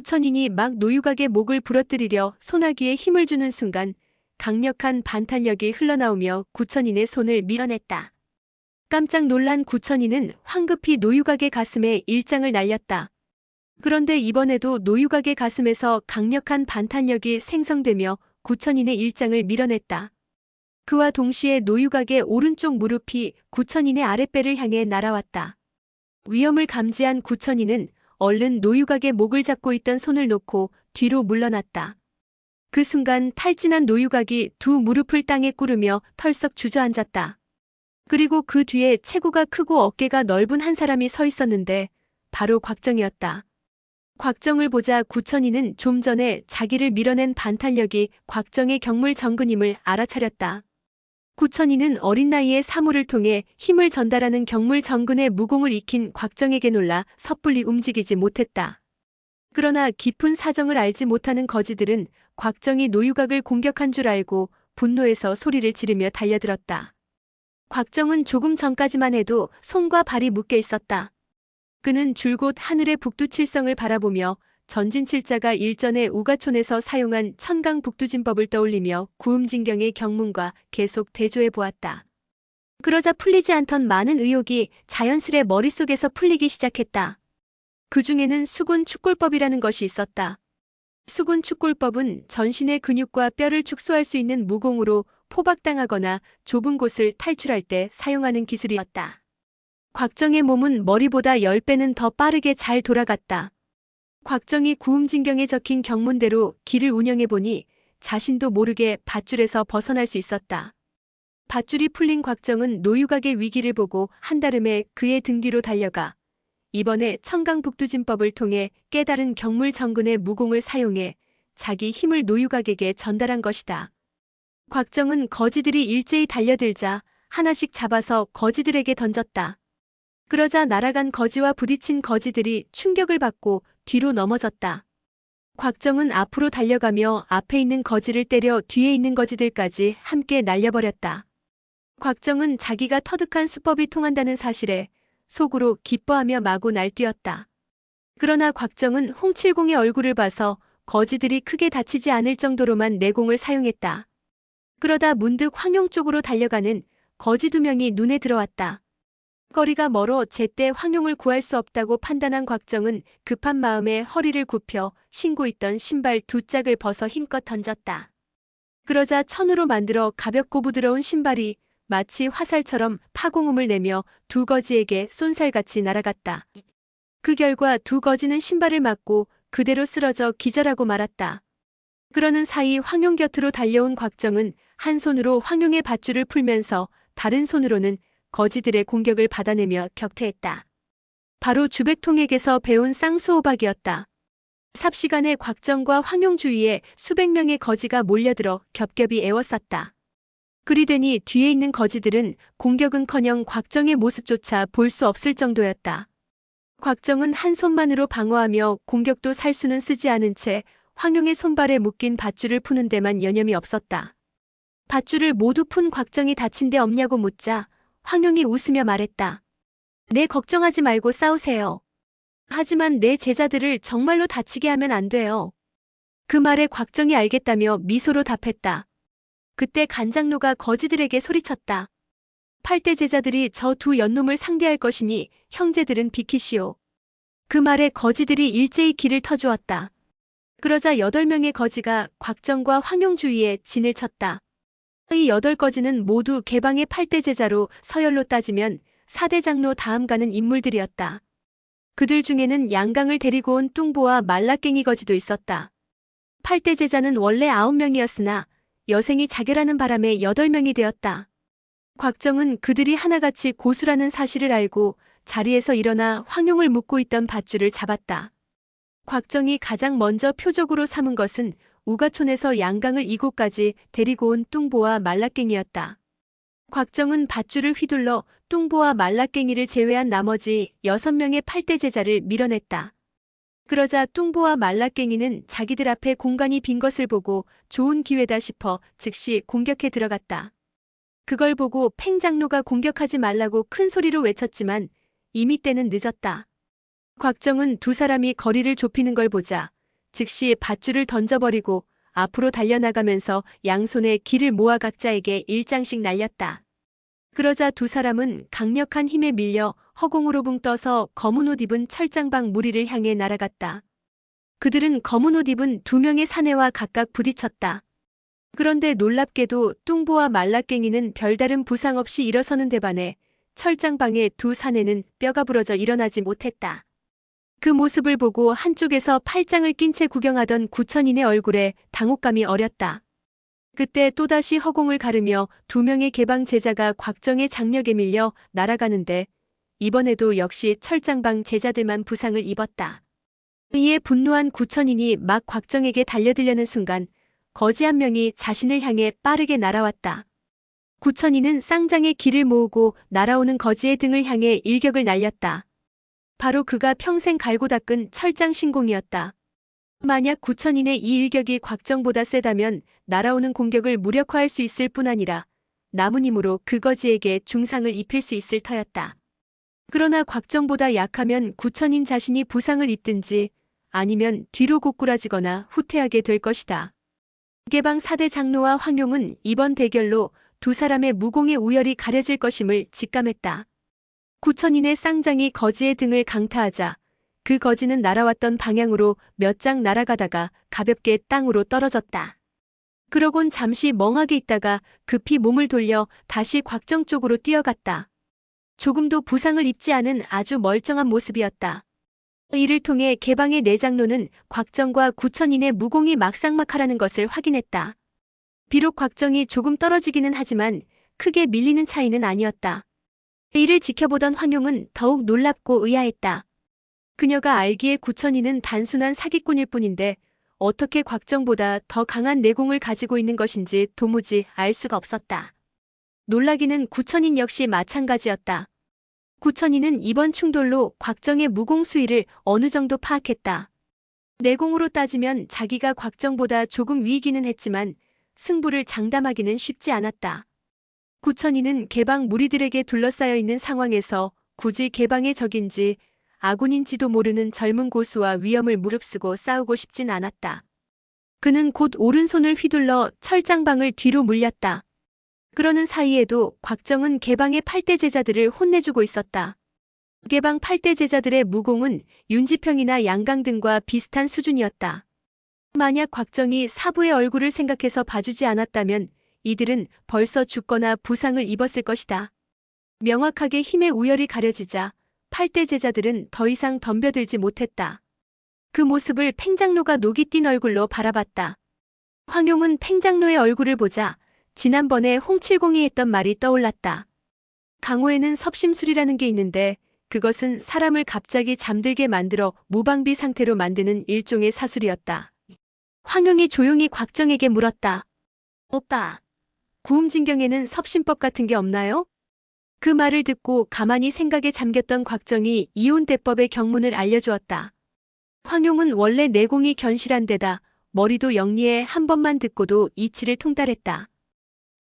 구천인이 막 노유각의 목을 부러뜨리려 소나기에 힘을 주는 순간 강력한 반탄력이 흘러나오며 구천인의 손을 밀어냈다. 깜짝 놀란 구천인은 황급히 노유각의 가슴에 일장을 날렸다. 그런데 이번에도 노유각의 가슴에서 강력한 반탄력이 생성되며 구천인의 일장을 밀어냈다. 그와 동시에 노유각의 오른쪽 무릎이 구천인의 아랫배를 향해 날아왔다. 위험을 감지한 구천인은 얼른 노유각의 목을 잡고 있던 손을 놓고 뒤로 물러났다. 그 순간 탈진한 노유각이 두 무릎을 땅에 꿇으며 털썩 주저앉았다. 그리고 그 뒤에 체구가 크고 어깨가 넓은 한 사람이 서 있었는데 바로 곽정이었다. 곽정을 보자 구천인은 좀 전에 자기를 밀어낸 반탄력이 곽정의 경물 정근임을 알아차렸다. 구천인은 어린 나이에 사물을 통해 힘을 전달하는 경물 정근의 무공을 익힌 곽정에게 놀라 섣불리 움직이지 못했다. 그러나 깊은 사정을 알지 못하는 거지들은 곽정이 노유각을 공격한 줄 알고 분노해서 소리를 지르며 달려들었다. 곽정은 조금 전까지만 해도 손과 발이 묶여 있었다. 그는 줄곧 하늘의 북두칠성을 바라보며 전진칠자가 일전에 우가촌에서 사용한 천강북두진법을 떠올리며 구음진경의 경문과 계속 대조해 보았다. 그러자 풀리지 않던 많은 의혹이 자연스레 머릿속에서 풀리기 시작했다. 그 중에는 수군축골법이라는 것이 있었다. 수군축골법은 전신의 근육과 뼈를 축소할 수 있는 무공으로 포박당하거나 좁은 곳을 탈출할 때 사용하는 기술이었다. 곽정의 몸은 머리보다 10배는 더 빠르게 잘 돌아갔다. 곽정이 구음진경에 적힌 경문대로 길을 운영해보니 자신도 모르게 밧줄에서 벗어날 수 있었다. 밧줄이 풀린 곽정은 노유각의 위기를 보고 한달음에 그의 등 뒤로 달려가 이번에 천강북두진법을 통해 깨달은 경물 정근의 무공을 사용해 자기 힘을 노유각에게 전달한 것이다. 곽정은 거지들이 일제히 달려들자 하나씩 잡아서 거지들에게 던졌다. 그러자 날아간 거지와 부딪힌 거지들이 충격을 받고 뒤로 넘어졌다. 곽정은 앞으로 달려가며 앞에 있는 거지를 때려 뒤에 있는 거지들까지 함께 날려버렸다. 곽정은 자기가 터득한 수법이 통한다는 사실에 속으로 기뻐하며 마구 날뛰었다. 그러나 곽정은 홍칠공의 얼굴을 봐서 거지들이 크게 다치지 않을 정도로만 내공을 사용했다. 그러다 문득 황용 쪽으로 달려가는 거지 2명이 눈에 들어왔다. 거리가 멀어 제때 황용을 구할 수 없다고 판단한 곽정은 급한 마음에 허리를 굽혀 신고 있던 신발 2짝을 벗어 힘껏 던졌다. 그러자 천으로 만들어 가볍고 부드러운 신발이 마치 화살처럼 파공음을 내며 두 거지에게 쏜살같이 날아갔다. 그 결과 두 거지는 신발을 맞고 그대로 쓰러져 기절하고 말았다. 그러는 사이 황용 곁으로 달려온 곽정은 한 손으로 황용의 밧줄을 풀면서 다른 손으로는 거지들의 공격을 받아내며 격퇴했다. 바로 주백통에게서 배운 쌍수호박이었다. 삽시간에 곽정과 황용 주위에 수백 명의 거지가 몰려들어 겹겹이 에워쌌다. 그리 되니 뒤에 있는 거지들은 공격은커녕 곽정의 모습조차 볼 수 없을 정도였다. 곽정은 한 손만으로 방어하며 공격도 살수는 쓰지 않은 채 황용의 손발에 묶인 밧줄을 푸는 데만 여념이 없었다. 밧줄을 모두 푼 곽정이 다친 데 없냐고 묻자 황용이 웃으며 말했다. 네, 걱정하지 말고 싸우세요. 하지만 내 제자들을 정말로 다치게 하면 안 돼요. 그 말에 곽정이 알겠다며 미소로 답했다. 그때 간장로가 거지들에게 소리쳤다. 8대 제자들이 저 두 연놈을 상대할 것이니 형제들은 비키시오. 그 말에 거지들이 일제히 길을 터주었다. 그러자 8명의 거지가 곽정과 황용 주위에 진을 쳤다. 이 8거지는 모두 개방의 8대 제자로 서열로 따지면 4대 장로 다음 가는 인물들이었다. 그들 중에는 양강을 데리고 온 뚱보와 말라깽이 거지도 있었다. 8대 제자는 원래 9명이었으나 여생이 자결하는 바람에 8명이 되었다. 곽정은 그들이 하나같이 고수라는 사실을 알고 자리에서 일어나 황용을 묶고 있던 밧줄을 잡았다. 곽정이 가장 먼저 표적으로 삼은 것은 우가촌에서 양강을 이곳까지 데리고 온 뚱보와 말라깽이였다. 곽정은 밧줄을 휘둘러 뚱보와 말라깽이를 제외한 나머지 6명의 8대 제자를 밀어냈다. 그러자 뚱보와 말라깽이는 자기들 앞에 공간이 빈 것을 보고 좋은 기회다 싶어 즉시 공격해 들어갔다. 그걸 보고 팽장로가 공격하지 말라고 큰 소리로 외쳤지만 이미 때는 늦었다. 곽정은 두 사람이 거리를 좁히는 걸 보자 즉시 밧줄을 던져버리고 앞으로 달려나가면서 양손에 길을 모아 각자에게 일장씩 날렸다. 그러자 두 사람은 강력한 힘에 밀려 허공으로 붕 떠서 검은 옷 입은 철장방 무리를 향해 날아갔다. 그들은 검은 옷 입은 두 명의 사내와 각각 부딪혔다. 그런데 놀랍게도 뚱보와 말라깽이는 별다른 부상 없이 일어서는 데 반해 철장방의 두 사내는 뼈가 부러져 일어나지 못했다. 그 모습을 보고 한쪽에서 팔짱을 낀 채 구경하던 구천인의 얼굴에 당혹감이 어렸다. 그때 또다시 허공을 가르며 두 명의 개방 제자가 곽정의 장력에 밀려 날아가는데 이번에도 역시 철장방 제자들만 부상을 입었다. 이에 분노한 구천인이 막 곽정에게 달려들려는 순간 거지 한 명이 자신을 향해 빠르게 날아왔다. 구천인은 쌍장의 길을 모으고 날아오는 거지의 등을 향해 일격을 날렸다. 바로 그가 평생 갈고 닦은 철장 신공이었다. 만약 구천인의 이 일격이 곽정보다 세다면 날아오는 공격을 무력화할 수 있을 뿐 아니라 남은 힘으로 그 거지에게 중상을 입힐 수 있을 터였다. 그러나 곽정보다 약하면 구천인 자신이 부상을 입든지 아니면 뒤로 고꾸라지거나 후퇴하게 될 것이다. 개방 4대 장로와 황용은 이번 대결로 두 사람의 무공의 우열이 가려질 것임을 직감했다. 구천인의 쌍장이 거지의 등을 강타하자 그 거지는 날아왔던 방향으로 몇 장 날아가다가 가볍게 땅으로 떨어졌다. 그러곤 잠시 멍하게 있다가 급히 몸을 돌려 다시 곽정 쪽으로 뛰어갔다. 조금도 부상을 입지 않은 아주 멀쩡한 모습이었다. 이를 통해 개방의 네 장로는 곽정과 구천인의 무공이 막상막하라는 것을 확인했다. 비록 곽정이 조금 떨어지기는 하지만 크게 밀리는 차이는 아니었다. 이를 지켜보던 황용은 더욱 놀랍고 의아했다. 그녀가 알기에 구천인은 단순한 사기꾼일 뿐인데 어떻게 곽정보다 더 강한 내공을 가지고 있는 것인지 도무지 알 수가 없었다. 놀라기는 구천인 역시 마찬가지였다. 구천인은 이번 충돌로 곽정의 무공 수위를 어느 정도 파악했다. 내공으로 따지면 자기가 곽정보다 조금 위이기는 했지만 승부를 장담하기는 쉽지 않았다. 구천인은 개방 무리들에게 둘러싸여 있는 상황에서 굳이 개방의 적인지 아군인지도 모르는 젊은 고수와 위험을 무릅쓰고 싸우고 싶진 않았다. 그는 곧 오른손을 휘둘러 철장방을 뒤로 물렸다. 그러는 사이에도 곽정은 개방의 8대 제자들을 혼내주고 있었다. 개방 8대 제자들의 무공은 윤지평이나 양강 등과 비슷한 수준이었다. 만약 곽정이 사부의 얼굴을 생각해서 봐주지 않았다면 이들은 벌써 죽거나 부상을 입었을 것이다. 명확하게 힘의 우열이 가려지자 8대 제자들은 더 이상 덤벼들지 못했다. 그 모습을 팽장로가 녹이 띈 얼굴로 바라봤다. 황용은 팽장로의 얼굴을 보자 지난번에 홍칠공이 했던 말이 떠올랐다. 강호에는 섭심술이라는 게 있는데 그것은 사람을 갑자기 잠들게 만들어 무방비 상태로 만드는 일종의 사술이었다. 황용이 조용히 곽정에게 물었다. 오빠, 구음진경에는 섭심법 같은 게 없나요? 그 말을 듣고 가만히 생각에 잠겼던 곽정이 이혼대법의 경문을 알려주었다. 황용은 원래 내공이 견실한 데다 머리도 영리해 한 번만 듣고도 이치를 통달했다.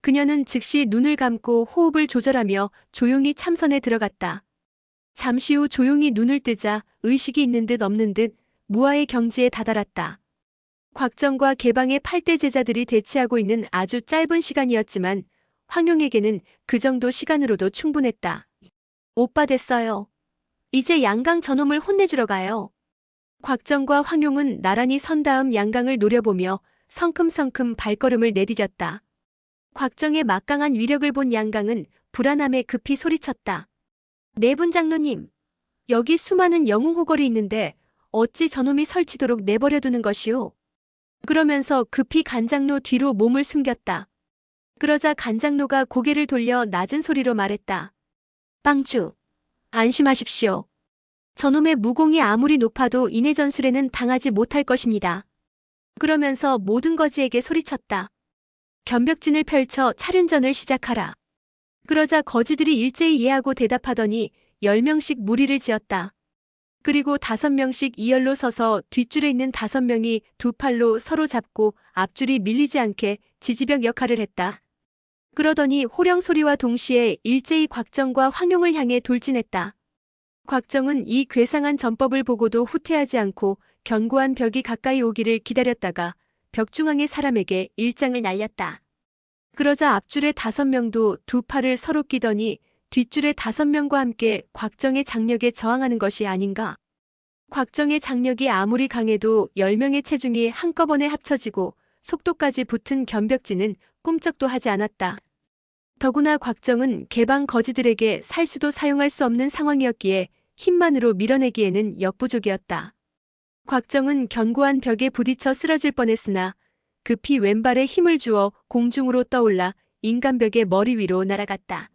그녀는 즉시 눈을 감고 호흡을 조절하며 조용히 참선에 들어갔다. 잠시 후 조용히 눈을 뜨자 의식이 있는 듯 없는 듯 무아의 경지에 다다랐다. 곽정과 개방의 8대 제자들이 대치하고 있는 아주 짧은 시간이었지만 황용에게는 그 정도 시간으로도 충분했다. 오빠 됐어요. 이제 양강 저놈을 혼내주러 가요. 곽정과 황용은 나란히 선 다음 양강을 노려보며 성큼성큼 발걸음을 내디뎠다. 곽정의 막강한 위력을 본 양강은 불안함에 급히 소리쳤다. 내분 장로님, 여기 수많은 영웅호걸이 있는데 어찌 저놈이 설치도록 내버려두는 것이오? 그러면서 급히 간장로 뒤로 몸을 숨겼다. 그러자 간장로가 고개를 돌려 낮은 소리로 말했다. 빵주, 안심하십시오. 저놈의 무공이 아무리 높아도 인해 전술에는 당하지 못할 것입니다. 그러면서 모든 거지에게 소리쳤다. 견벽진을 펼쳐 차륜전을 시작하라. 그러자 거지들이 일제히 이해하고 대답하더니 10명씩 무리를 지었다. 그리고 5명씩 이열로 서서 뒷줄에 있는 5명이 두 팔로 서로 잡고 앞줄이 밀리지 않게 지지벽 역할을 했다. 그러더니 호령 소리와 동시에 일제히 곽정과 황용을 향해 돌진했다. 곽정은 이 괴상한 전법을 보고도 후퇴하지 않고 견고한 벽이 가까이 오기를 기다렸다가 벽 중앙의 사람에게 일장을 날렸다. 그러자 앞줄의 5명도 두 팔을 서로 끼더니 뒷줄의 5명과 함께 곽정의 장력에 저항하는 것이 아닌가. 곽정의 장력이 아무리 강해도 10명의 체중이 한꺼번에 합쳐지고 속도까지 붙은 견벽지는 꿈쩍도 하지 않았다. 더구나 곽정은 개방 거지들에게 살수도 사용할 수 없는 상황이었기에 힘만으로 밀어내기에는 역부족이었다. 곽정은 견고한 벽에 부딪혀 쓰러질 뻔했으나 급히 왼발에 힘을 주어 공중으로 떠올라 인간벽의 머리 위로 날아갔다.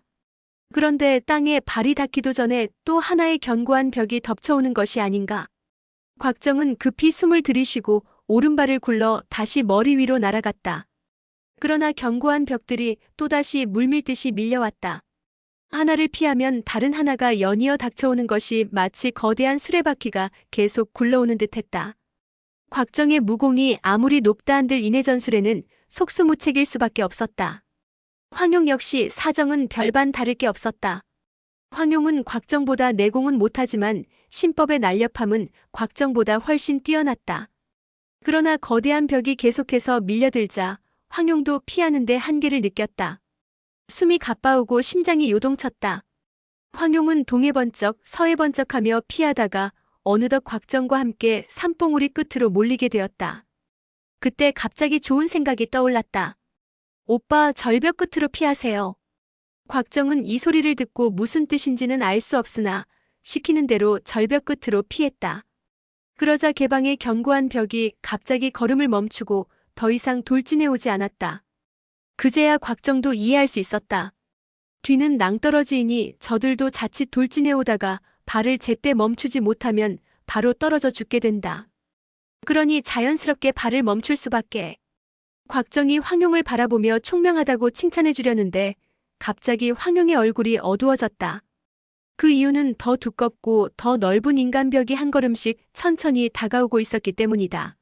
그런데 땅에 발이 닿기도 전에 또 하나의 견고한 벽이 덮쳐오는 것이 아닌가. 곽정은 급히 숨을 들이쉬고 오른발을 굴러 다시 머리 위로 날아갔다. 그러나 견고한 벽들이 또다시 물밀듯이 밀려왔다. 하나를 피하면 다른 하나가 연이어 닥쳐오는 것이 마치 거대한 수레바퀴가 계속 굴러오는 듯했다. 곽정의 무공이 아무리 높다 한들 이내 전술에는 속수무책일 수밖에 없었다. 황용 역시 사정은 별반 다를 게 없었다. 황용은 곽정보다 내공은 못하지만 신법의 날렵함은 곽정보다 훨씬 뛰어났다. 그러나 거대한 벽이 계속해서 밀려들자 황용도 피하는데 한계를 느꼈다. 숨이 가빠오고 심장이 요동쳤다. 황용은 동해 번쩍 서해 번쩍하며 피하다가 어느덧 곽정과 함께 산봉우리 끝으로 몰리게 되었다. 그때 갑자기 좋은 생각이 떠올랐다. 오빠 절벽 끝으로 피하세요. 곽정은 이 소리를 듣고 무슨 뜻인지는 알 수 없으나 시키는 대로 절벽 끝으로 피했다. 그러자 개방의 견고한 벽이 갑자기 걸음을 멈추고 더 이상 돌진해 오지 않았다. 그제야 곽정도 이해할 수 있었다. 뒤는 낭떠러지이니 저들도 자칫 돌진해 오다가 발을 제때 멈추지 못하면 바로 떨어져 죽게 된다. 그러니 자연스럽게 발을 멈출 수밖에. 곽정이 황용을 바라보며 총명하다고 칭찬해 주려는데 갑자기 황용의 얼굴이 어두워졌다. 그 이유는 더 두껍고 더 넓은 인간벽이 한 걸음씩 천천히 다가오고 있었기 때문이다.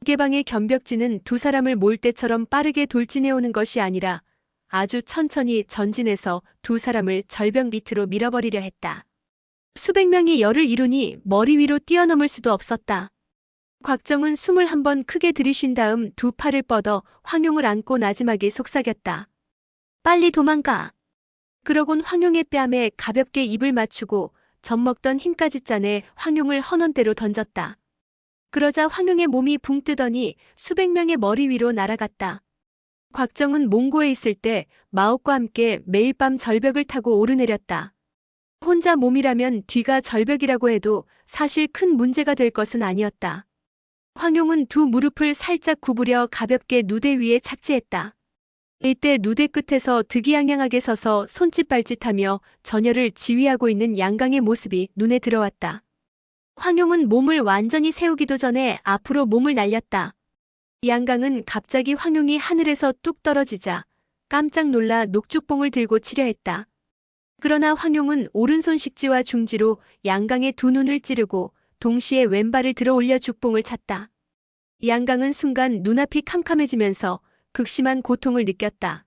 개방의 견벽지는 두 사람을 몰 때처럼 빠르게 돌진해 오는 것이 아니라 아주 천천히 전진해서 두 사람을 절벽 밑으로 밀어버리려 했다. 수백 명이 열을 이루니 머리 위로 뛰어넘을 수도 없었다. 곽정은 숨을 한번 크게 들이쉰 다음 두 팔을 뻗어 황용을 안고 나지막이 속삭였다. 빨리 도망가. 그러곤 황용의 뺨에 가볍게 입을 맞추고 젖먹던 힘까지 짜내 황용을 헌원대로 던졌다. 그러자 황용의 몸이 붕 뜨더니 수백 명의 머리 위로 날아갔다. 곽정은 몽고에 있을 때 마옥과 함께 매일 밤 절벽을 타고 오르내렸다. 혼자 몸이라면 뒤가 절벽이라고 해도 사실 큰 문제가 될 것은 아니었다. 황용은 두 무릎을 살짝 구부려 가볍게 누대 위에 착지했다. 이때 누대 끝에서 득이양양하게 서서 손짓발짓하며 전열을 지휘하고 있는 양강의 모습이 눈에 들어왔다. 황용은 몸을 완전히 세우기도 전에 앞으로 몸을 날렸다. 양강은 갑자기 황용이 하늘에서 뚝 떨어지자 깜짝 놀라 녹죽봉을 들고 치려 했다. 그러나 황용은 오른손 식지와 중지로 양강의 두 눈을 찌르고 동시에 왼발을 들어 올려 죽봉을 찼다. 양강은 순간 눈앞이 캄캄해지면서 극심한 고통을 느꼈다.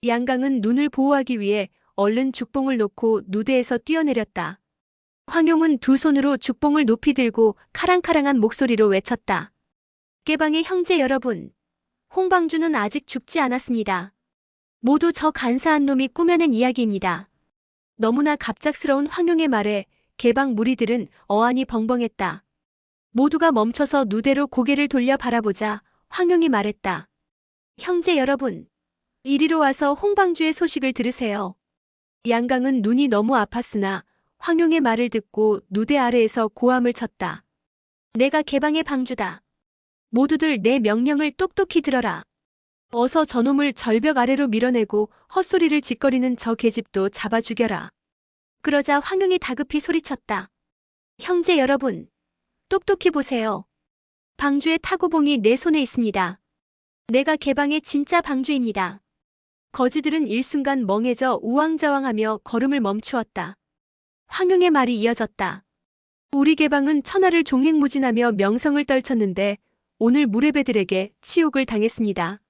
양강은 눈을 보호하기 위해 얼른 죽봉을 놓고 누대에서 뛰어내렸다. 황용은 두 손으로 죽봉을 높이 들고 카랑카랑한 목소리로 외쳤다. 깨방의 형제 여러분, 홍방주는 아직 죽지 않았습니다. 모두 저 간사한 놈이 꾸며낸 이야기입니다. 너무나 갑작스러운 황용의 말에 개방 무리들은 어안이 벙벙했다. 모두가 멈춰서 누대로 고개를 돌려 바라보자 황용이 말했다. 형제 여러분, 이리로 와서 홍방주의 소식을 들으세요. 양강은 눈이 너무 아팠으나 황용의 말을 듣고 누대 아래에서 고함을 쳤다. 내가 개방의 방주다. 모두들 내 명령을 똑똑히 들어라. 어서 저놈을 절벽 아래로 밀어내고 헛소리를 짓거리는 저 계집도 잡아 죽여라. 그러자 황용이 다급히 소리쳤다. 형제 여러분, 똑똑히 보세요. 방주의 타구봉이 내 손에 있습니다. 내가 개방의 진짜 방주입니다. 거지들은 일순간 멍해져 우왕좌왕하며 걸음을 멈추었다. 황용의 말이 이어졌다. 우리 개방은 천하를 종횡무진하며 명성을 떨쳤는데 오늘 무례배들에게 치욕을 당했습니다.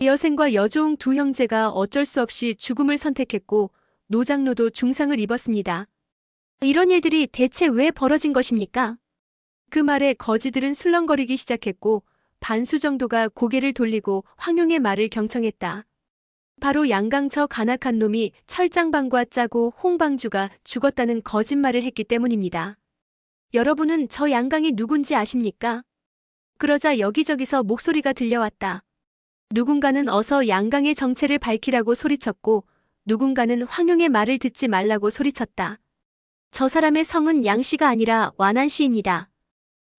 여생과 여조웅 두 형제가 어쩔 수 없이 죽음을 선택했고 노장로도 중상을 입었습니다. 이런 일들이 대체 왜 벌어진 것입니까? 그 말에 거지들은 술렁거리기 시작했고 반수 정도가 고개를 돌리고 황룡의 말을 경청했다. 바로 양강 저 간악한 놈이 철장방과 짜고 홍방주가 죽었다는 거짓말을 했기 때문입니다. 여러분은 저 양강이 누군지 아십니까? 그러자 여기저기서 목소리가 들려왔다. 누군가는 어서 양강의 정체를 밝히라고 소리쳤고 누군가는 황룡의 말을 듣지 말라고 소리쳤다. 저 사람의 성은 양씨가 아니라 완안씨입니다.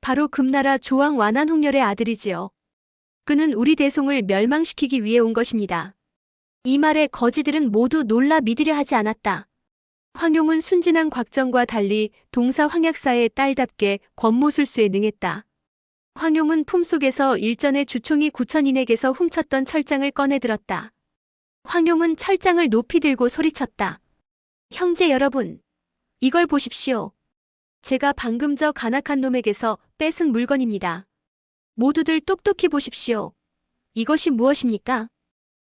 바로 금나라 조왕 완안홍렬의 아들이지요. 그는 우리 대송을 멸망시키기 위해 온 것입니다. 이 말에 거지들은 모두 놀라 믿으려 하지 않았다. 황룡은 순진한 곽정과 달리 동사 황약사의 딸답게 권모술수에 능했다. 황룡은 품속에서 일전에 주총이 구천인에게서 훔쳤던 철장을 꺼내들었다. 황룡은 철장을 높이 들고 소리쳤다. 형제 여러분, 이걸 보십시오. 제가 방금 저 간악한 놈에게서 뺏은 물건입니다. 모두들 똑똑히 보십시오. 이것이 무엇입니까?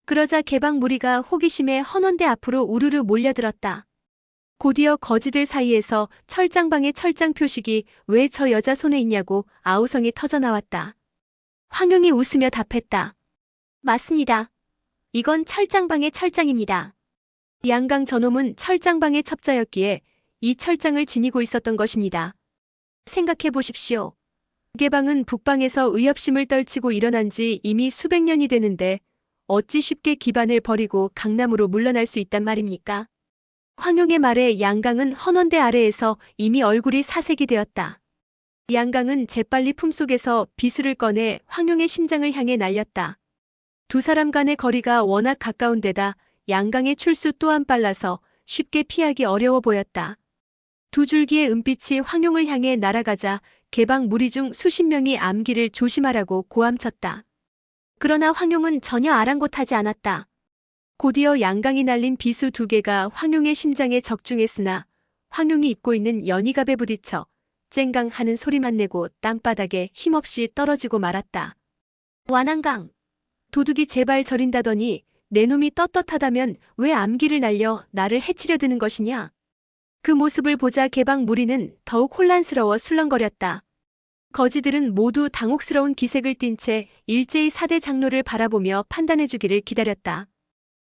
그러자 개방 무리가 호기심에 헌원대 앞으로 우르르 몰려들었다. 곧이어 거지들 사이에서 철장방의 철장 표식이 왜 저 여자 손에 있냐고 아우성이 터져나왔다. 황룡이 웃으며 답했다. 맞습니다. 이건 철장방의 철장입니다. 양강 저놈은 철장방의 첩자였기에 이 철장을 지니고 있었던 것입니다. 생각해 보십시오. 개방은 북방에서 의협심을 떨치고 일어난 지 이미 수백 년이 되는데 어찌 쉽게 기반을 버리고 강남으로 물러날 수 있단 말입니까? 황룡의 말에 양강은 헌원대 아래에서 이미 얼굴이 사색이 되었다. 양강은 재빨리 품속에서 비수를 꺼내 황룡의 심장을 향해 날렸다. 두 사람 간의 거리가 워낙 가까운 데다 양강의 출수 또한 빨라서 쉽게 피하기 어려워 보였다. 두 줄기의 은빛이 황룡을 향해 날아가자 개방 무리 중 수십 명이 암기를 조심하라고 고함쳤다. 그러나 황룡은 전혀 아랑곳하지 않았다. 곧이어 양강이 날린 비수 두 개가 황룡의 심장에 적중했으나 황룡이 입고 있는 연희갑에 부딪혀 쨍강 하는 소리만 내고 땅바닥에 힘없이 떨어지고 말았다. 완안강, 도둑이 제발 저린다더니 내 놈이 떳떳하다면 왜 암기를 날려 나를 해치려 드는 것이냐? 그 모습을 보자 개방 무리는 더욱 혼란스러워 술렁거렸다. 거지들은 모두 당혹스러운 기색을 띤 채 일제히 사대 장로를 바라보며 판단해주기를 기다렸다.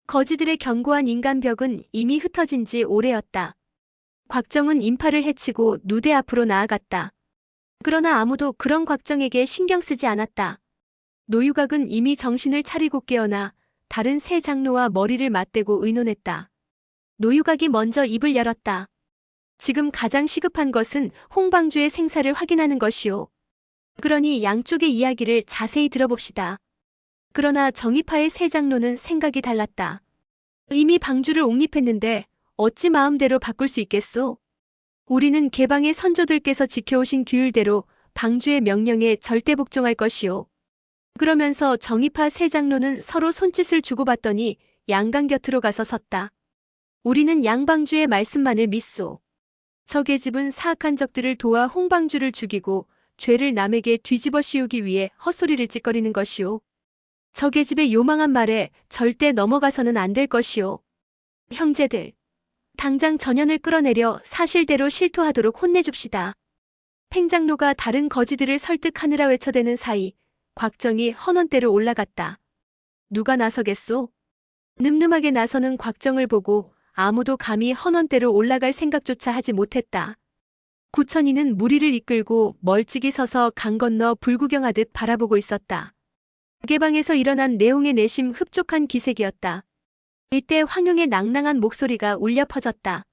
거지들의 견고한 인간벽은 이미 흩어진 지 오래였다. 곽정은 인파를 해치고 누대 앞으로 나아갔다. 그러나 아무도 그런 곽정에게 신경 쓰지 않았다. 노유각은 이미 정신을 차리고 깨어나 다른 세 장로와 머리를 맞대고 의논했다. 노유각이 먼저 입을 열었다. 지금 가장 시급한 것은 홍방주의 생사를 확인하는 것이오. 그러니 양쪽의 이야기를 자세히 들어봅시다. 그러나 정의파의 세 장로는 생각이 달랐다. 이미 방주를 옹립했는데 어찌 마음대로 바꿀 수 있겠소? 우리는 개방의 선조들께서 지켜오신 규율대로 방주의 명령에 절대 복종할 것이오. 그러면서 정의파 세 장로는 서로 손짓을 주고받더니 양강 곁으로 가서 섰다. 우리는 양방주의 말씀만을 믿소. 저 계집은 사악한 적들을 도와 홍방주를 죽이고 죄를 남에게 뒤집어 씌우기 위해 헛소리를 찌꺼리는 것이오. 저 계집의 요망한 말에 절대 넘어가서는 안 될 것이오. 형제들, 당장 전현을 끌어내려 사실대로 실토하도록 혼내줍시다. 팽장로가 다른 거지들을 설득하느라 외쳐대는 사이 곽정이 헌원대로 올라갔다. 누가 나서겠소? 늠름하게 나서는 곽정을 보고 아무도 감히 헌원대로 올라갈 생각조차 하지 못했다. 구천이는 무리를 이끌고 멀찍이 서서 강 건너 불구경하듯 바라보고 있었다. 개방에서 일어난 내용의 내심 흡족한 기색이었다. 이때 황룡의 낭낭한 목소리가 울려 퍼졌다.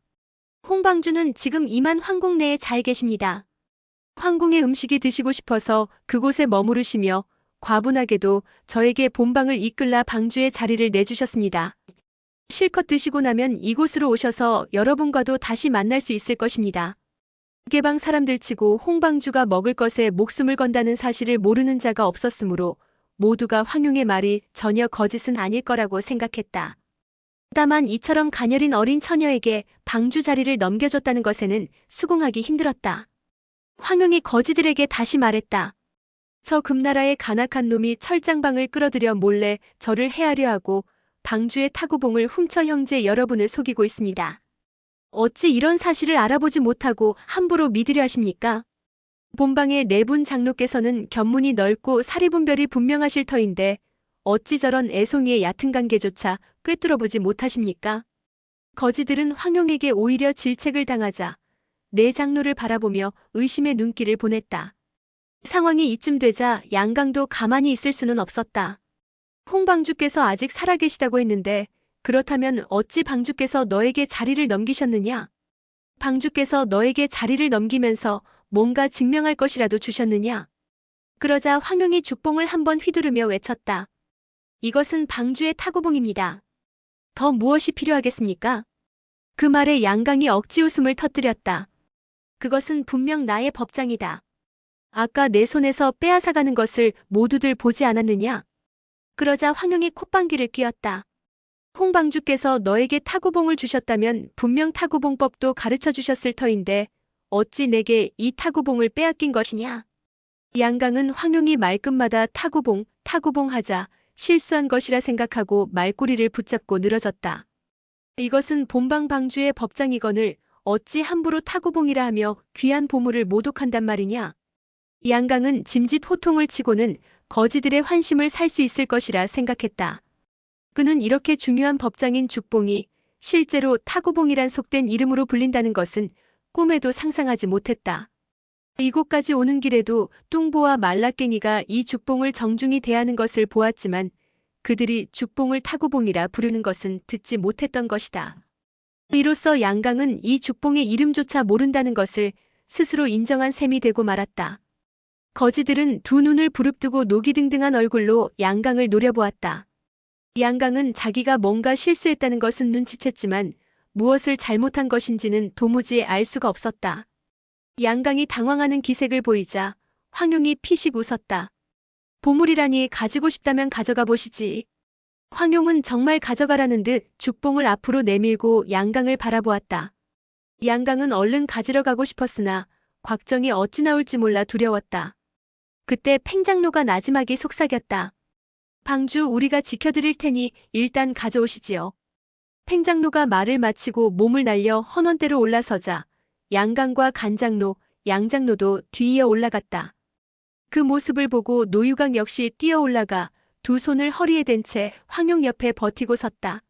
홍방주는 지금 이만 황궁 내에 잘 계십니다. 황궁의 음식이 드시고 싶어서 그곳에 머무르시며 과분하게도 저에게 본방을 이끌라 방주의 자리를 내주셨습니다. 실컷 드시고 나면 이곳으로 오셔서 여러분과도 다시 만날 수 있을 것입니다. 개방 사람들치고 홍방주가 먹을 것에 목숨을 건다는 사실을 모르는 자가 없었으므로 모두가 황룡의 말이 전혀 거짓은 아닐 거라고 생각했다. 다만 이처럼 가녀린 어린 처녀에게 방주 자리를 넘겨줬다는 것에는 수긍하기 힘들었다. 황룡이 거지들에게 다시 말했다. 저 금나라의 간악한 놈이 철장방을 끌어들여 몰래 저를 해하려 하고 방주의 타구봉을 훔쳐 형제 여러분을 속이고 있습니다. 어찌 이런 사실을 알아보지 못하고 함부로 믿으려 하십니까? 본방의 네 분 장로께서는 견문이 넓고 사리분별이 분명하실 터인데 어찌 저런 애송이의 얕은 관계조차 꿰뚫어보지 못하십니까? 거지들은 황용에게 오히려 질책을 당하자 네 장로를 바라보며 의심의 눈길을 보냈다. 상황이 이쯤 되자 양강도 가만히 있을 수는 없었다. 홍방주께서 아직 살아계시다고 했는데 그렇다면 어찌 방주께서 너에게 자리를 넘기셨느냐? 방주께서 너에게 자리를 넘기면서 뭔가 증명할 것이라도 주셨느냐? 그러자 황용이 죽봉을 한번 휘두르며 외쳤다. 이것은 방주의 타구봉입니다. 더 무엇이 필요하겠습니까? 그 말에 양강이 억지 웃음을 터뜨렸다. 그것은 분명 나의 법장이다. 아까 내 손에서 빼앗아가는 것을 모두들 보지 않았느냐? 그러자 황용이 콧방귀를 뀌었다. 홍방주께서 너에게 타구봉을 주셨다면 분명 타구봉법도 가르쳐 주셨을 터인데 어찌 내게 이 타구봉을 빼앗긴 것이냐? 양강은 황용이 말끝마다 타구봉 하자 실수한 것이라 생각하고 말꼬리를 붙잡고 늘어졌다. 이것은 본방 방주의 법장이거늘 어찌 함부로 타구봉이라 하며 귀한 보물을 모독한단 말이냐? 양강은 짐짓 호통을 치고는 거지들의 환심을 살 수 있을 것이라 생각했다. 그는 이렇게 중요한 법장인 죽봉이 실제로 타구봉이란 속된 이름으로 불린다는 것은 꿈에도 상상하지 못했다. 이곳까지 오는 길에도 뚱보와 말라깽이가 이 죽봉을 정중히 대하는 것을 보았지만 그들이 죽봉을 타구봉이라 부르는 것은 듣지 못했던 것이다. 이로써 양강은 이 죽봉의 이름조차 모른다는 것을 스스로 인정한 셈이 되고 말았다. 거지들은 두 눈을 부릅뜨고 노기등등한 얼굴로 양강을 노려보았다. 양강은 자기가 뭔가 실수했다는 것은 눈치챘지만 무엇을 잘못한 것인지는 도무지 알 수가 없었다. 양강이 당황하는 기색을 보이자 황용이 피식 웃었다. 보물이라니 가지고 싶다면 가져가 보시지. 황용은 정말 가져가라는 듯 죽봉을 앞으로 내밀고 양강을 바라보았다. 양강은 얼른 가지러 가고 싶었으나 곽정이 어찌 나올지 몰라 두려웠다. 그때 팽장로가 나지막이 속삭였다. 방주 우리가 지켜드릴 테니 일단 가져오시지요. 팽장로가 말을 마치고 몸을 날려 헌원대로 올라서자 양강과 간장로, 양장로도 뒤이어 올라갔다. 그 모습을 보고 노유강 역시 뛰어 올라가 두 손을 허리에 댄 채 황용 옆에 버티고 섰다.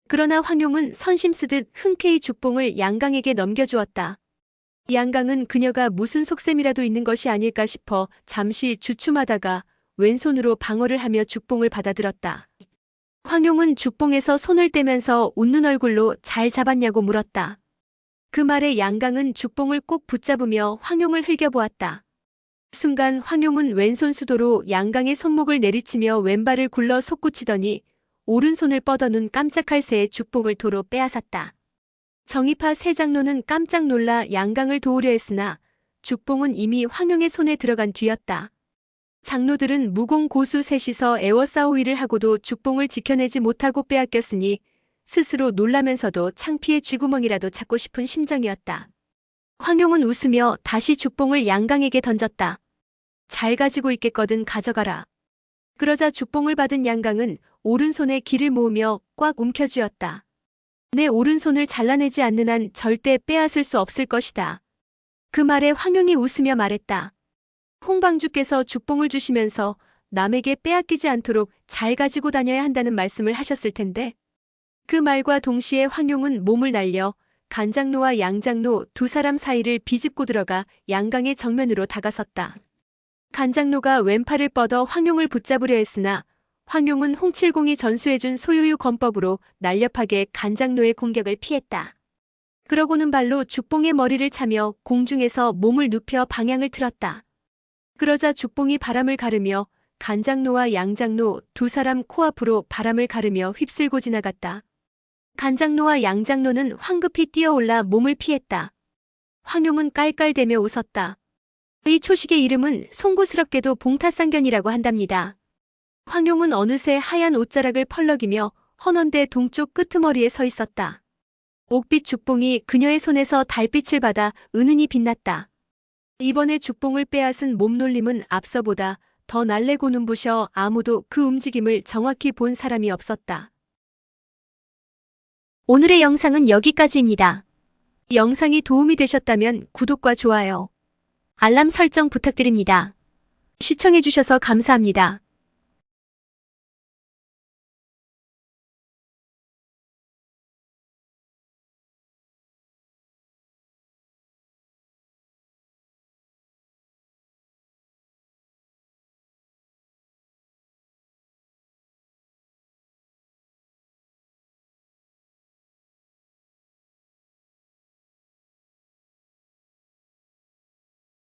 그러나 황용은 선심 쓰듯 흔쾌히 죽봉을 양강에게 넘겨주었다. 양강은 그녀가 무슨 속셈이라도 있는 것이 아닐까 싶어 잠시 주춤하다가 왼손으로 방어를 하며 죽봉을 받아들었다. 황용은 죽봉에서 손을 떼면서 웃는 얼굴로 잘 잡았냐고 물었다. 그 말에 양강은 죽봉을 꼭 붙잡으며 황용을 흘겨보았다. 순간 황용은 왼손 수도로 양강의 손목을 내리치며 왼발을 굴러 솟구치더니 오른손을 뻗어눈 깜짝할 새에 죽봉을 도로 빼앗았다. 정의파 세 장로는 깜짝 놀라 양강을 도우려 했으나 죽봉은 이미 황용의 손에 들어간 뒤였다. 장로들은 무공고수 셋이서 애워싸우기를 하고도 죽봉을 지켜내지 못하고 빼앗겼으니 스스로 놀라면서도 창피의 쥐구멍이라도 찾고 싶은 심정이었다. 황용은 웃으며 다시 죽봉을 양강에게 던졌다. 잘 가지고 있겠거든 가져가라. 그러자 죽봉을 받은 양강은 오른손에 기를 모으며 꽉 움켜쥐었다. 내 오른손을 잘라내지 않는 한 절대 빼앗을 수 없을 것이다. 그 말에 황용이 웃으며 말했다. 홍방주께서 죽봉을 주시면서 남에게 빼앗기지 않도록 잘 가지고 다녀야 한다는 말씀을 하셨을 텐데. 그 말과 동시에 황용은 몸을 날려 간장로와 양장로 두 사람 사이를 비집고 들어가 양강의 정면으로 다가섰다. 간장로가 왼팔을 뻗어 황용을 붙잡으려 했으나 황용은 홍칠공이 전수해준 소유유 권법으로 날렵하게 간장로의 공격을 피했다. 그러고는 발로 죽봉의 머리를 차며 공중에서 몸을 눕혀 방향을 틀었다. 그러자 죽봉이 바람을 가르며 간장로와 양장로 두 사람 코앞으로 바람을 가르며 휩쓸고 지나갔다. 간장로와 양장로는 황급히 뛰어올라 몸을 피했다. 황용은 깔깔대며 웃었다. 이 초식의 이름은 송구스럽게도 봉타쌍견이라고 한답니다. 황용은 어느새 하얀 옷자락을 펄럭이며 헌원대 동쪽 끄트머리에 서 있었다. 옥빛 죽봉이 그녀의 손에서 달빛을 받아 은은히 빛났다. 이번에 죽봉을 빼앗은 몸놀림은 앞서보다 더 날래고 눈부셔 아무도 그 움직임을 정확히 본 사람이 없었다. 오늘의 영상은 여기까지입니다. 영상이 도움이 되셨다면 구독과 좋아요, 알람 설정 부탁드립니다. 시청해주셔서 감사합니다.